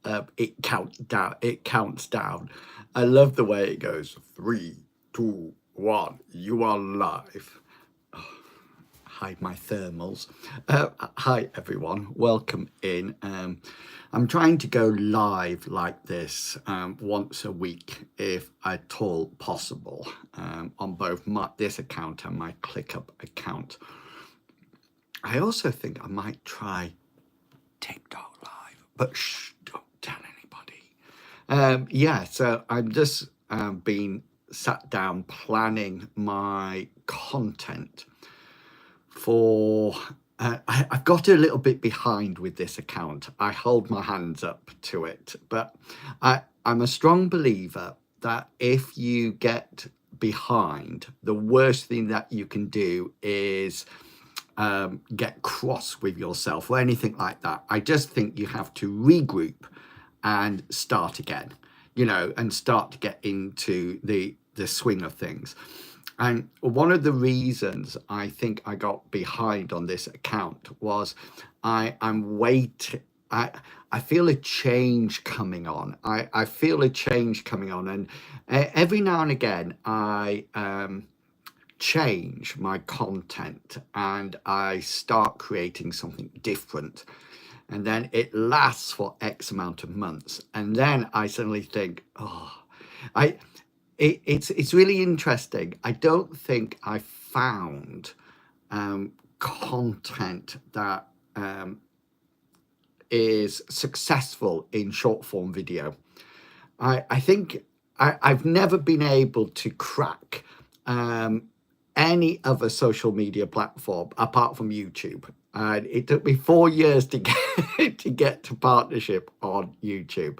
before it counts down. It counts down. I love the way it goes. 3, 2, 1. You are live. Hide my thermals. Hi everyone, welcome in. I'm trying to go live like this once a week, if at all possible, on both this account and my ClickUp account. I also think I might try TikTok live, but shh, don't tell anybody. Yeah, so I'm just been sat down planning my content for I've got a little bit behind with this account. I hold my hands up to it, but I'm a strong believer that if you get behind, the worst thing that you can do is get cross with yourself or anything like that. I just think you have to regroup and start again, and start to get into the swing of things. And one of the reasons I think I got behind on this account was I'm waiting. I feel a change coming on. I feel a change coming on, and every now and again I change my content and I start creating something different, and then it lasts for X amount of months, and then I suddenly think, it's really interesting. I don't think I found content that is successful in short form video. I think I've never been able to crack any other social media platform apart from YouTube. And it took me 4 years to get to partnership on YouTube.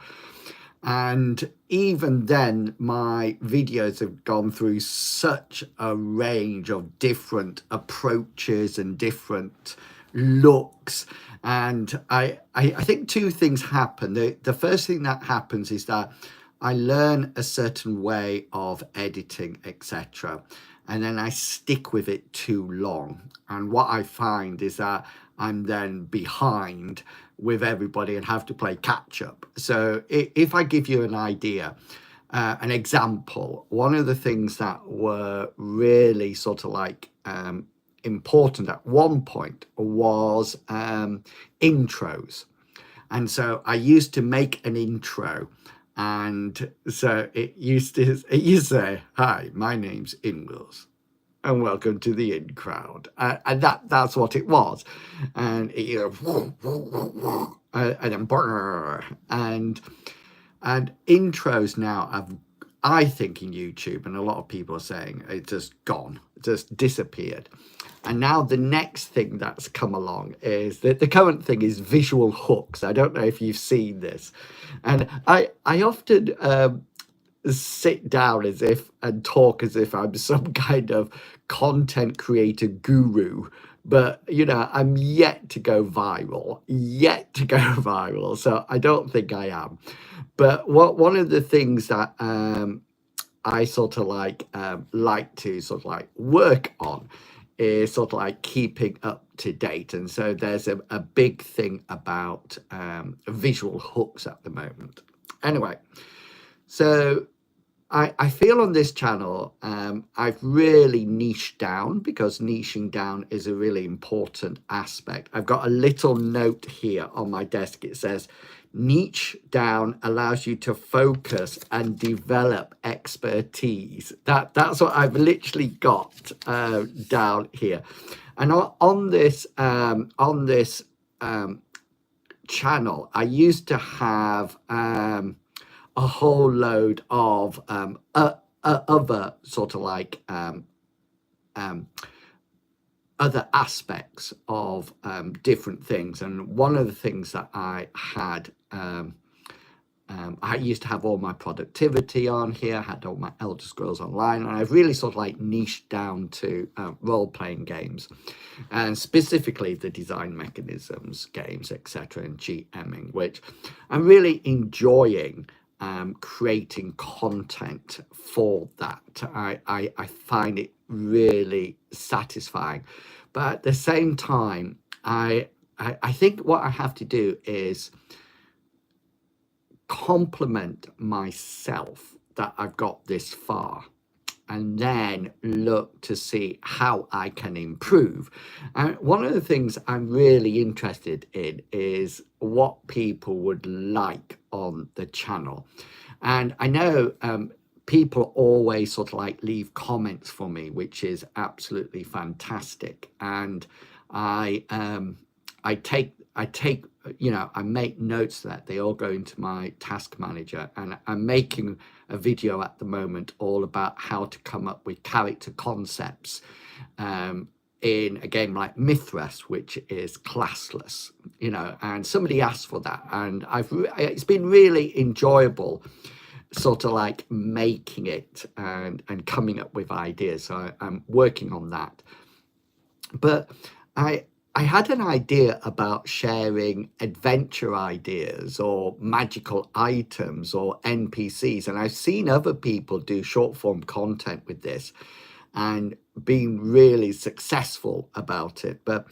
And even then, my videos have gone through such a range of different approaches and different looks. And I think two things happen. The first thing that happens is that I learn a certain way of editing, etc. And then I stick with it too long. And what I find is that I'm then behind with everybody and have to play catch up. So if I give you an idea, an example, one of the things that were really sort of like important at one point was intros. And so I used to make an intro, and so it used to say, "Hi, my name's Inwils, and welcome to the in crowd," and that's what it was. And and then and intros now have, I think, in YouTube, and a lot of people are saying it's just gone, just disappeared. And now the next thing that's come along is that the current thing is visual hooks. I don't know if you've seen this, and I often sit down and talk as if I'm some kind of content creator guru, but I'm yet to go viral, so I don't think I am. But one of the things that I sort of like to sort of like work on is sort of like keeping up to date. And so there's a big thing about visual hooks at the moment. Anyway, so I feel on this channel I've really niched down, because niching down is a really important aspect. I've got a little note here on my desk. It says, niche down allows you to focus and develop expertise. That's what I've literally got down here. And on this channel, I used to have a whole load of other sort of like other aspects of different things. And one of the things that I had, I used to have all my productivity on here, had all my Elder Scrolls Online, and I've really sort of like niched down to role-playing games, and specifically the design mechanisms games, etc., and GMing, which I'm really enjoying creating content for that. I find it really satisfying, but at the same time, I think what I have to do is compliment myself that I've got this far, and then look to see how I can improve. And one of the things I'm really interested in is what people would like on the channel. And I know people always sort of like leave comments for me, which is absolutely fantastic. And I take, you know, I make notes that they all go into my task manager, and I'm making a video at the moment all about how to come up with character concepts in a game like Mithras, which is classless, you know, and somebody asked for that, and it's been really enjoyable sort of like making it and coming up with ideas. So I'm working on that. But I had an idea about sharing adventure ideas or magical items or NPCs, and I've seen other people do short form content with this and being really successful about it. But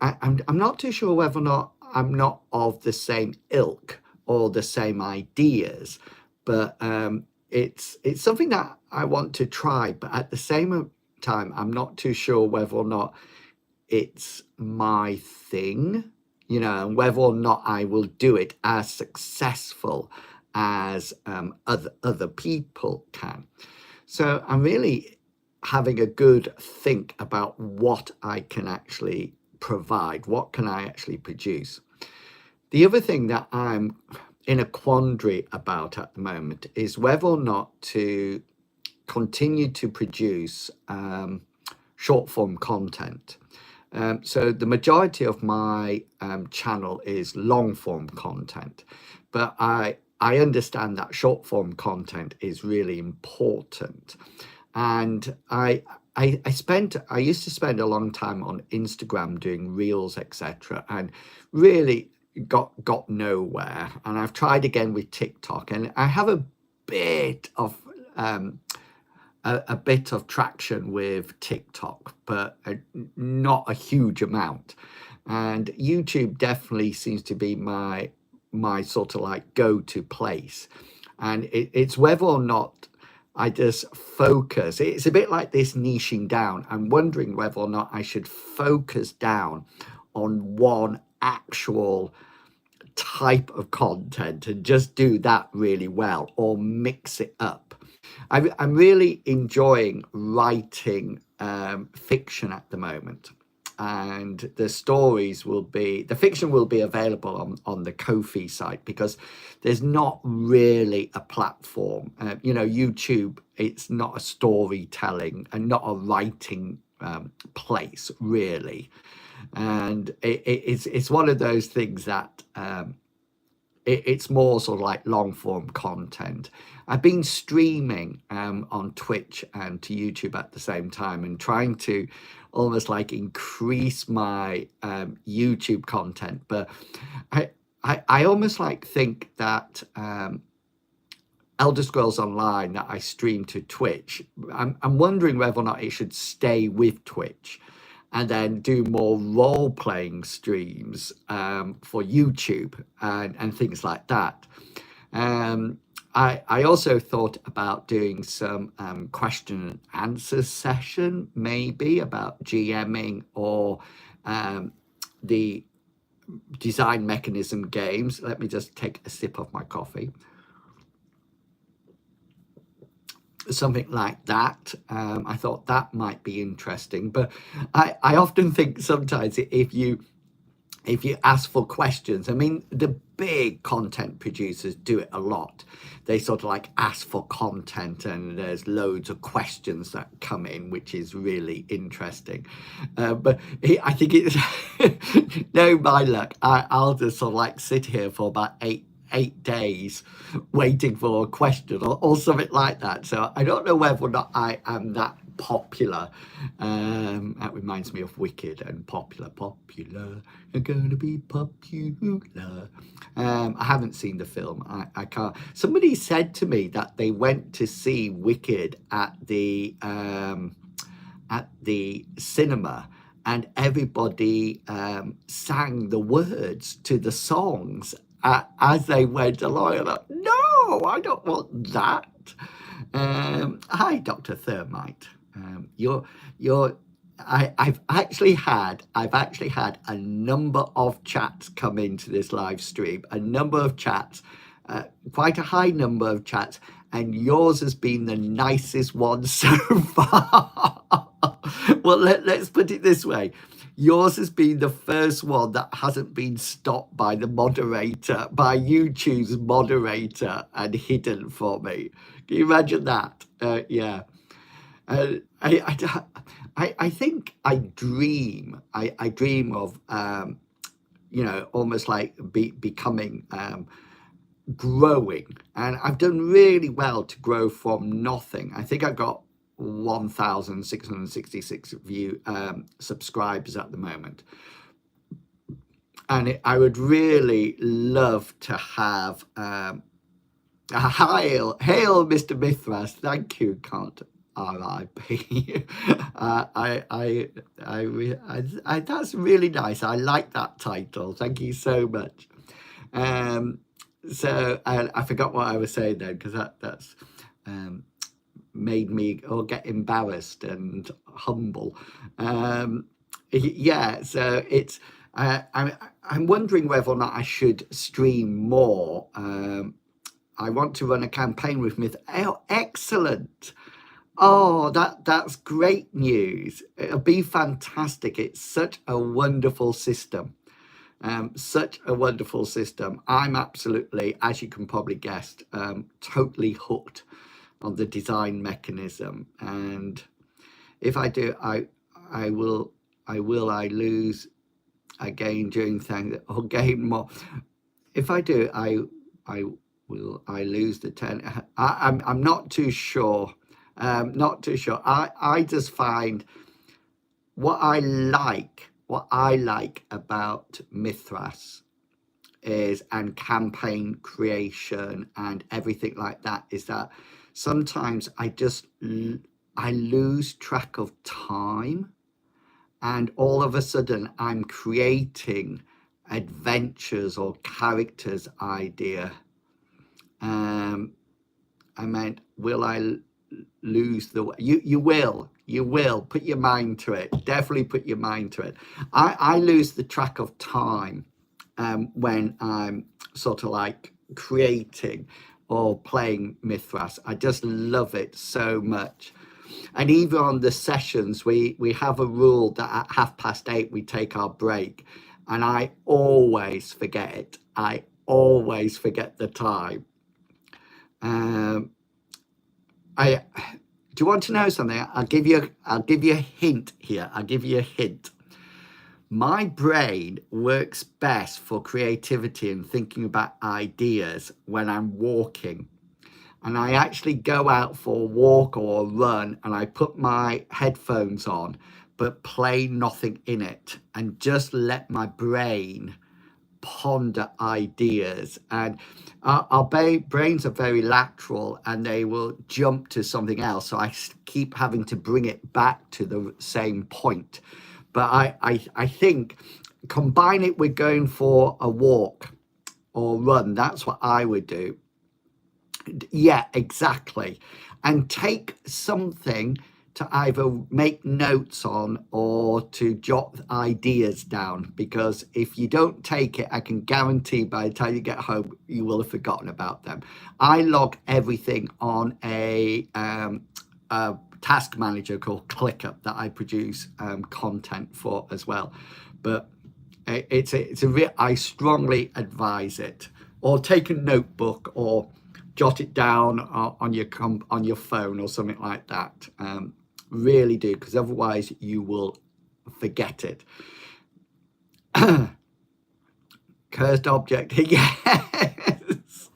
I'm not too sure whether or not I'm not of the same ilk or the same ideas, but it's something that I want to try. But at the same time, I'm not too sure whether or not it's my thing, you know, and whether or not I will do it as successful as other people can. So I'm really having a good think about what I can actually provide, what can I actually produce. The other thing that I'm in a quandary about at the moment is whether or not to continue to produce short form content. So the majority of my channel is long form content, but I understand that short form content is really important. And I used to spend a long time on Instagram doing reels, etc., and really got nowhere. And I've tried again with TikTok, and I have a bit of traction with TikTok, but not a huge amount. And YouTube definitely seems to be my sort of like go-to place. And it's whether or not I just focus. It's a bit like this niching down. I'm wondering whether or not I should focus down on one actual type of content and just do that really well, or mix it up. I'm really enjoying writing fiction at the moment, and the fiction will be available on the Ko-fi site, because there's not really a platform. You know, YouTube, it's not a storytelling and not a writing place really, and it's one of those things that it's more sort of like long form content. I've been streaming on Twitch and to YouTube at the same time, and trying to almost like increase my YouTube content. But I almost like think that Elder Scrolls Online that I stream to Twitch, I'm wondering whether or not it should stay with Twitch and then do more role-playing streams for YouTube and things like that. I also thought about doing some question and answer session, maybe about GMing or the design mechanism games. Let me just take a sip of my coffee. Something like that. I thought that might be interesting, but I often think sometimes if you ask for questions, I mean, the big content producers do it a lot. They sort of like ask for content, and there's loads of questions that come in, which is really interesting. But I think it's no, my luck, I'll just sort of like sit here for about eight days waiting for a question or something like that. So I don't know whether or not I am that popular. That reminds me of Wicked and popular, you're gonna be popular. I haven't seen the film. I can't. Somebody said to me that they went to see Wicked at the cinema, and everybody sang the words to the songs as they went along. I'm like, no, I don't want that. Hi, Dr. Thermite. You're I've actually had a number of chats come into this live stream, a number of chats, quite a high number of chats, and yours has been the nicest one so far. Well, let's put it this way. Yours has been the first one that hasn't been stopped by the moderator, by YouTube's moderator, and hidden for me. Can you imagine that? Yeah. I think I dream of almost like becoming growing, and I've done really well to grow from nothing. I think I've got 1,666 subscribers at the moment, and I would really love to have hail Mr. Mithras. Thank you, can't RIP. That's really nice. I like that title. Thank you so much. So I forgot what I was saying then, because that's made me get embarrassed and humble. Yeah, so it's I'm wondering whether or not I should stream more. I want to run a campaign with Myth. Oh, excellent. Oh, that's great news. It'll be fantastic. It's such a wonderful system. Such a wonderful system. I'm absolutely, as you can probably guess, totally hooked on the design mechanism. And if I do, I lose again during things or gain more. If I do, I lose the 10. I'm not too sure. Not too sure. I just find what I like about Mithras is, and campaign creation and everything like that, is that sometimes I lose track of time, and all of a sudden I'm creating adventures or characters idea. I meant, will I lose the way? You will put your mind to it. Definitely put your mind to it. I lose the track of time when I'm sort of like creating or playing Mithras. I just love it so much. And even on the sessions, we have a rule that at 8:30 we take our break, and I always forget it. I always forget the time. Do you want to know something? I'll give you a hint here. I'll give you a hint. My brain works best for creativity and thinking about ideas when I'm walking. And I actually go out for a walk or a run, and I put my headphones on, but play nothing in it, and just let my brain ponder ideas. And our brains are very lateral, and they will jump to something else, so I keep having to bring it back to the same point. But I think combine it with going for a walk or run. That's what I would do. Yeah, exactly. And take something to either make notes on or to jot ideas down, because if you don't take it, I can guarantee by the time you get home you will have forgotten about them. I log everything on a task manager called ClickUp that I produce content for as well. But I strongly advise it. Or take a notebook or jot it down on your phone or something like that. Really do, because otherwise you will forget it. Cursed object. Yes.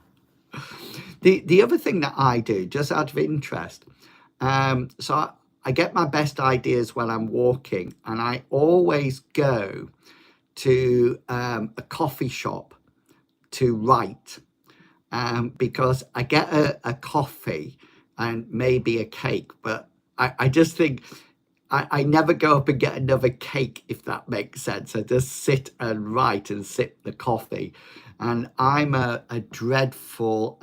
The other thing that I do, just out of interest, so I get my best ideas when I'm walking, and I always go to a coffee shop to write, because I get a coffee and maybe a cake, but I just think I never go up and get another cake, if that makes sense. I just sit and write and sip the coffee. and I'm a dreadful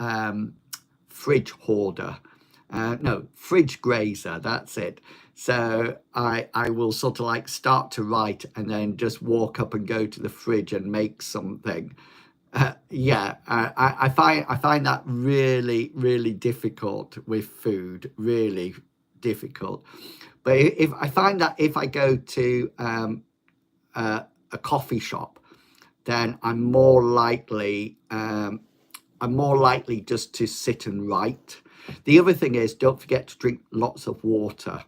fridge hoarder. No, fridge grazer, that's it. So I will sort of like start to write and then just walk up and go to the fridge and make something. I find that really difficult with food, really difficult. But if I find that if I go to a coffee shop, then I'm more likely just to sit and write. The other thing is, don't forget to drink lots of water,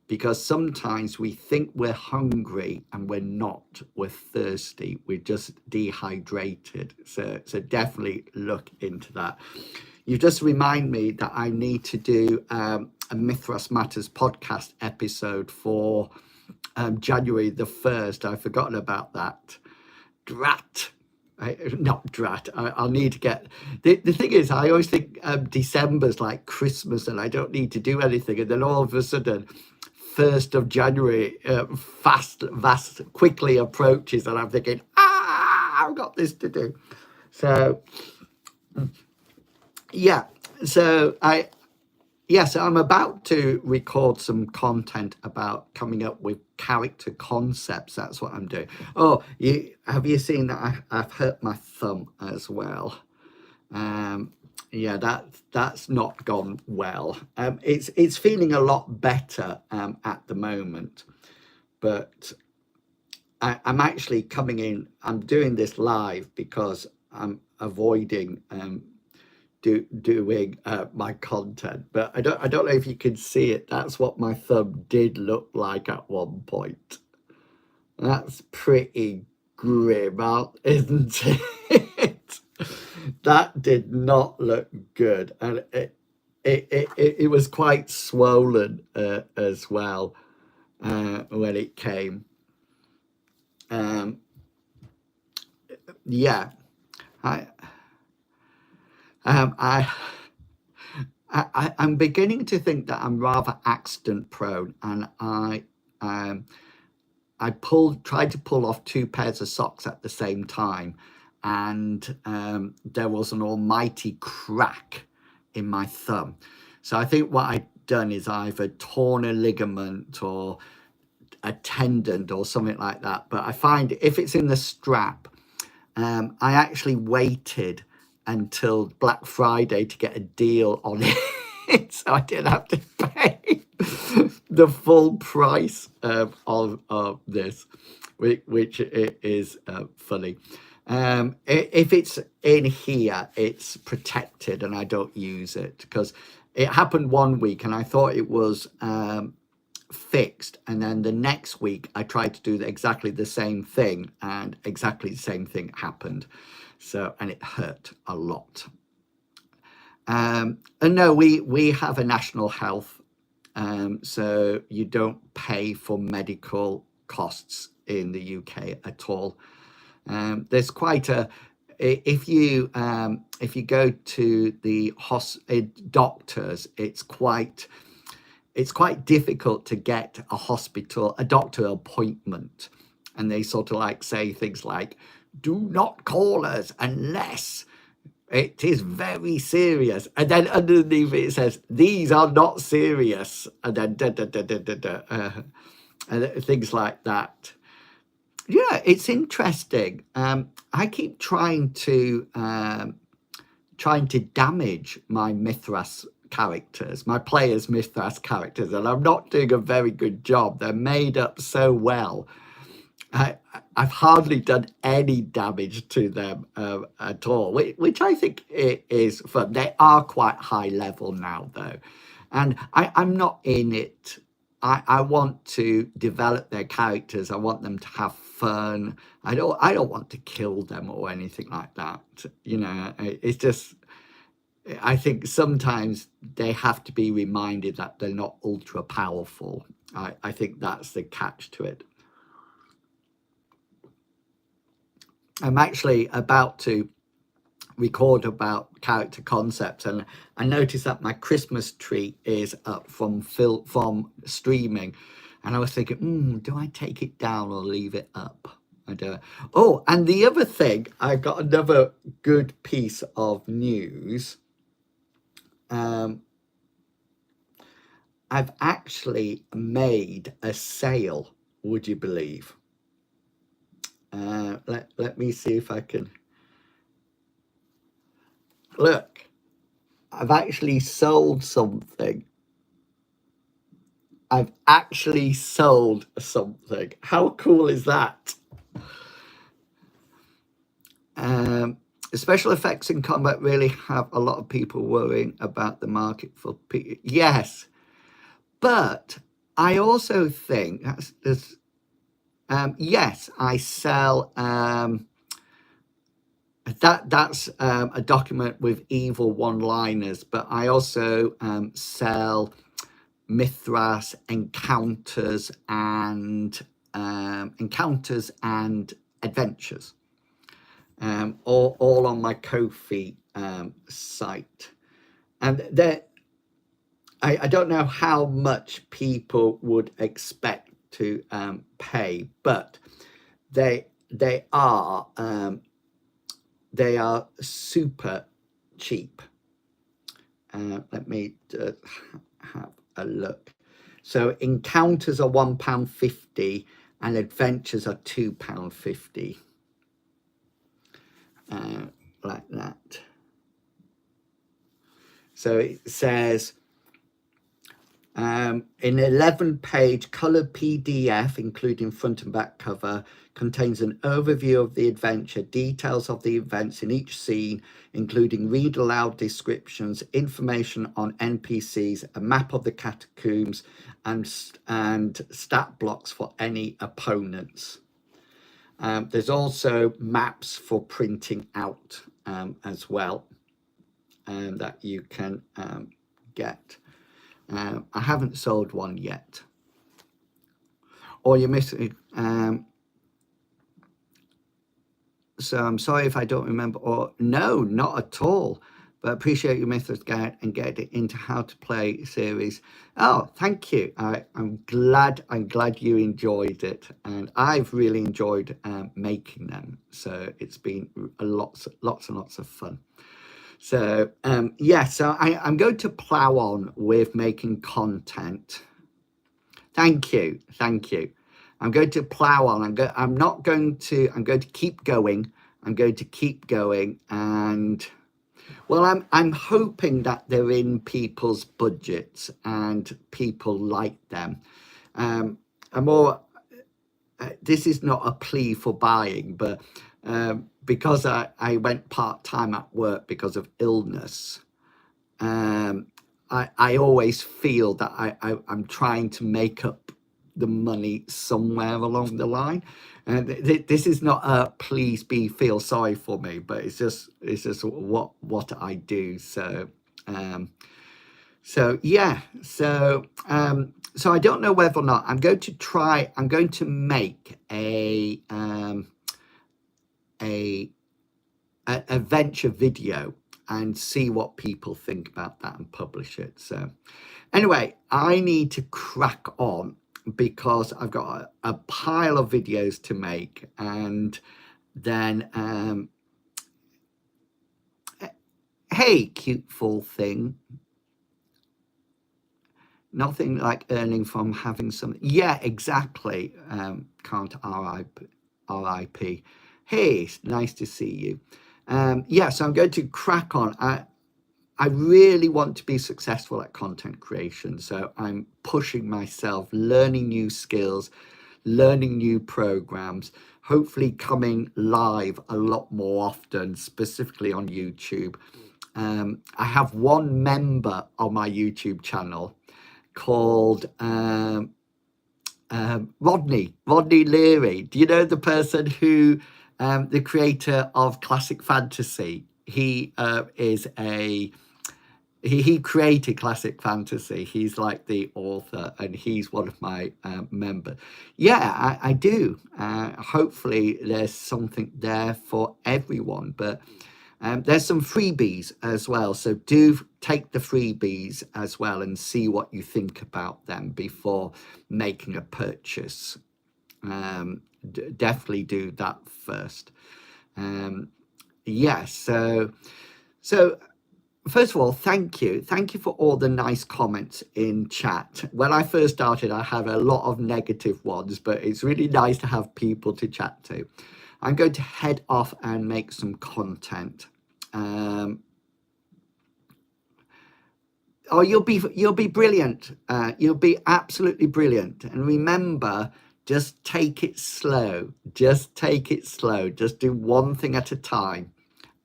because sometimes we think we're hungry and we're not. We're thirsty. We're just dehydrated. So definitely look into that. You just remind me that I need to do a Mithras Matters podcast episode for January the 1st. I've forgotten about that. Drat. Not drat. I'll need to get. The thing is, I always think December's like Christmas and I don't need to do anything. And then all of a sudden, 1st of January fast quickly approaches and I'm thinking, I've got this to do. So yeah, so I'm about to record some content about coming up with character concepts. That's what I'm doing. Oh, have you seen that I've hurt my thumb as well? Yeah, that's not gone well. It's feeling a lot better at the moment, but I'm actually coming in. I'm doing this live because I'm avoiding doing my content, but I don't know if you can see it. That's what my thumb did look like at one point. That's pretty grim, isn't it? That did not look good, and it was quite swollen as well when it came. Yeah, I'm beginning to think that I'm rather accident prone, and I tried to pull off 2 pairs of socks at the same time, and there was an almighty crack in my thumb. So I think what I've done is either torn a ligament or a tendon or something like that. But I find if it's in the strap, I actually waited until Black Friday to get a deal on it, so I didn't have to pay the full price of this, which is funny. If it's in here, it's protected and I don't use it, because it happened one week and I thought it was fixed, and then the next week I tried to do exactly the same thing and exactly the same thing happened. So, and it hurt a lot. And no, we have a national health, so you don't pay for medical costs in the UK at all. There's quite a if you go to the doctors, it's quite difficult to get a doctor appointment, and they sort of like say things like, do not call us unless it is very serious, and then underneath it says these are not serious, and then and things like that. Yeah, it's interesting. I keep trying to damage my Mithras characters, my players' Mithras characters, and I'm not doing a very good job. They're made up so well. I've hardly done any damage to them at all, which I think is fun. They are quite high level now, though, and I'm not in it. I want to develop their characters. I want them to have fun. I don't want to kill them or anything like that. You know, it's just, I think sometimes they have to be reminded that they're not ultra powerful. I think that's the catch to it. I'm actually about to record about character concepts, and I noticed that my Christmas tree is up from streaming, and I was thinking, do I take it down or leave it up? I don't. Oh, and the other thing, I got another good piece of news. I've actually made a sale, would you believe? Let me see if I can. Look, I've actually sold something. I've actually sold something. How cool is that? Special effects in combat really have a lot of people worrying about the market for yes, but I also think that's yes, I sell that's a document with evil one-liners, but I also sell Mithras encounters and adventures, all on my Ko-fi site, and I don't know how much people would expect to pay, but they are super cheap. Let me have a look. So encounters are £1.50 and adventures are £2.50. Like that. So it says an 11-page coloured PDF, including front and back cover, contains an overview of the adventure, details of the events in each scene, including read aloud descriptions, information on NPCs, a map of the catacombs, and stat blocks for any opponents. There's also maps for printing out as well, that you can get. I haven't sold one yet. Or you're missing. So I'm sorry if I don't remember. Or no, not at all. But appreciate your Mythos Guide and get it into How to Play series. Oh, thank you. I'm glad you enjoyed it, and I've really enjoyed making them. So it's been lots and lots of fun. So yeah, so I'm going to plow on with making content. Thank you. I'm going to plow on. I'm going to keep going. I'm going to keep going, and well, I'm hoping that they're in people's budgets and people like them. This is not a plea for buying, but because I went part-time at work because of illness, I always feel that I'm trying to make up the money somewhere along the line. And this is not a please feel sorry for me, but it's just what I do. So yeah, so I don't know whether or not I'm going to make a adventure video and see what people think about that and publish it. So anyway, I need to crack on because I've got a pile of videos to make, and then hey, cute full thing, nothing like earning from having something. Yeah, exactly. Can't RIP. Hey, nice to see you. Yeah, so I'm going to crack on. I really want to be successful at content creation, so I'm pushing myself, learning new skills, learning new programs, hopefully coming live a lot more often, specifically on YouTube. I have one member on my YouTube channel called Rodney Leary. Do you know the person who, the creator of Classic Fantasy? He he created Classic Fantasy. He's like the author, and he's one of my members. Yeah, I do. Hopefully there's something there for everyone, but there's some freebies as well. So do take the freebies as well and see what you think about them before making a purchase. definitely do that first. Yes, so first of all, thank you. Thank you for all the nice comments in chat. When I first started, I had a lot of negative ones, but it's really nice to have people to chat to. I'm going to head off and make some content. Oh, you'll be brilliant. You'll be absolutely brilliant. And remember, just take it slow. Just take it slow. Just do one thing at a time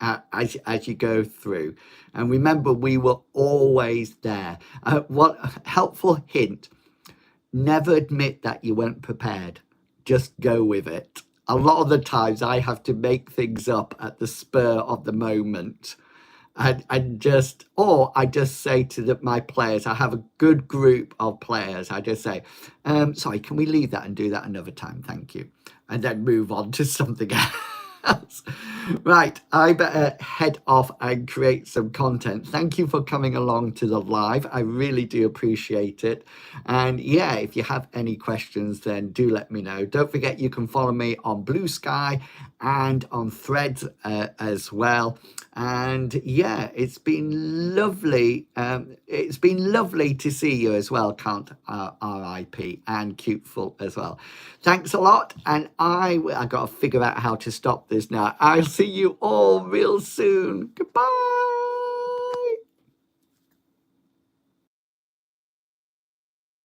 as you go through. And remember, we were always there. What helpful hint: never admit that you weren't prepared. Just go with it. A lot of the times, I have to make things up at the spur of the moment. And just, or I just say to my players, I have a good group of players. I just say, sorry, can we leave that and do that another time? Thank you. And then move on to something else. Right, I better head off and create some content. Thank you for coming along to the live. I really do appreciate it. And yeah, if you have any questions, then do let me know. Don't forget, you can follow me on Blue Sky and on Threads as well. And yeah, it's been lovely. It's been lovely to see you as well, Count RIP, and Cuteful as well. Thanks a lot. And I got to figure out how to stop this now. I'll see you all real soon. Goodbye.